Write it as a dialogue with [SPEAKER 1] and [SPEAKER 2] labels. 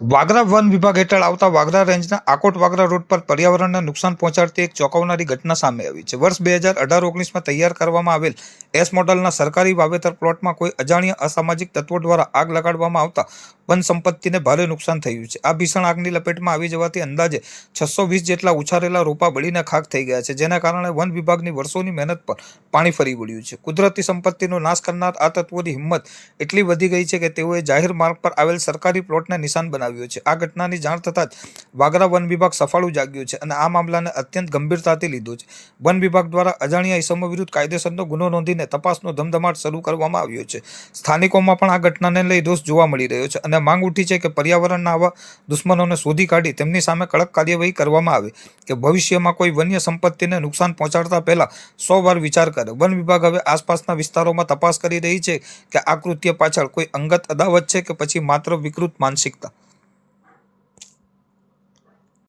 [SPEAKER 1] Vagra one વિભાગ હેઠળ આવતા વાગરા રેન્જના આકોટ વાગરા રોડ પર પર્યાવરણને નુકસાન પહોંચાડતી એક ચોંકાવનારી ઘટના સામે આવી છે. વર્ષ 2018-19માં તૈયાર કરવામાં આવેલ એસ મોડલના સરકારી વાવેતર પ્લોટમાં કોઈ અજાણ્યા અસામાજિક તત્વો દ્વારા આગ લગાડવામાં આવતા વન સંપત્તિને ભારે નુકસાન થયું છે. આ ભીષણ આગની લપેટમાં આવી જવાથી અંદાજે 620 જેટલા ઉછારેલા રોપા બળીને ખાખ થઈ ગયા છે, જેના કારણે વન વિભાગની વર્ષોની મહેનત પર પાણી ફરી વળ્યું છે. કુદરતી સંપત્તિનો નાશ કરનાર આ તત્વોની હિંમત એટલી વધી ગઈ છે કે તેઓએ જાહેર માર્ગ પર આવેલ સરકારી પ્લોટને નિશાન બનાવ્યું છે. આ ઘટનાની જાણ થતાં જ વાગરા વન વિભાગ સફાળું જાગ્યું છે અને આ મામલાને અત્યંત ગંભીરતાથી લીધો છે. વન વિભાગ દ્વારા અજાણ્યા ઇસમો વિરુદ્ધ કાયદેસરનો ગુનો નોંધીને તપાસનો ધમધમાટ શરૂ કરવામાં આવ્યો છે. સ્થાનિકોમાં પણ આ ઘટનાને લઈ રોષ જોવા મળી રહ્યો છે અને માંગ ઉઠી છે કે પર્યાવરણના આવા દુશ્મનોને શોધી કાઢી તેમની સામે કડક કાર્યવાહી કરવામાં આવે કે ભવિષ્યમાં કોઈ વન્ય સંપત્તિને નુકસાન પહોંચાડતા પહેલા 100 વાર વિચાર કરે. વન વિભાગ હવે આસપાસના વિસ્તારોમાં તપાસ કરી રહી છે કે આ કૃત્ય પાછળ કોઈ અંગત અદાવત છે કે પછી માત્ર વિકૃત માનસિકતા.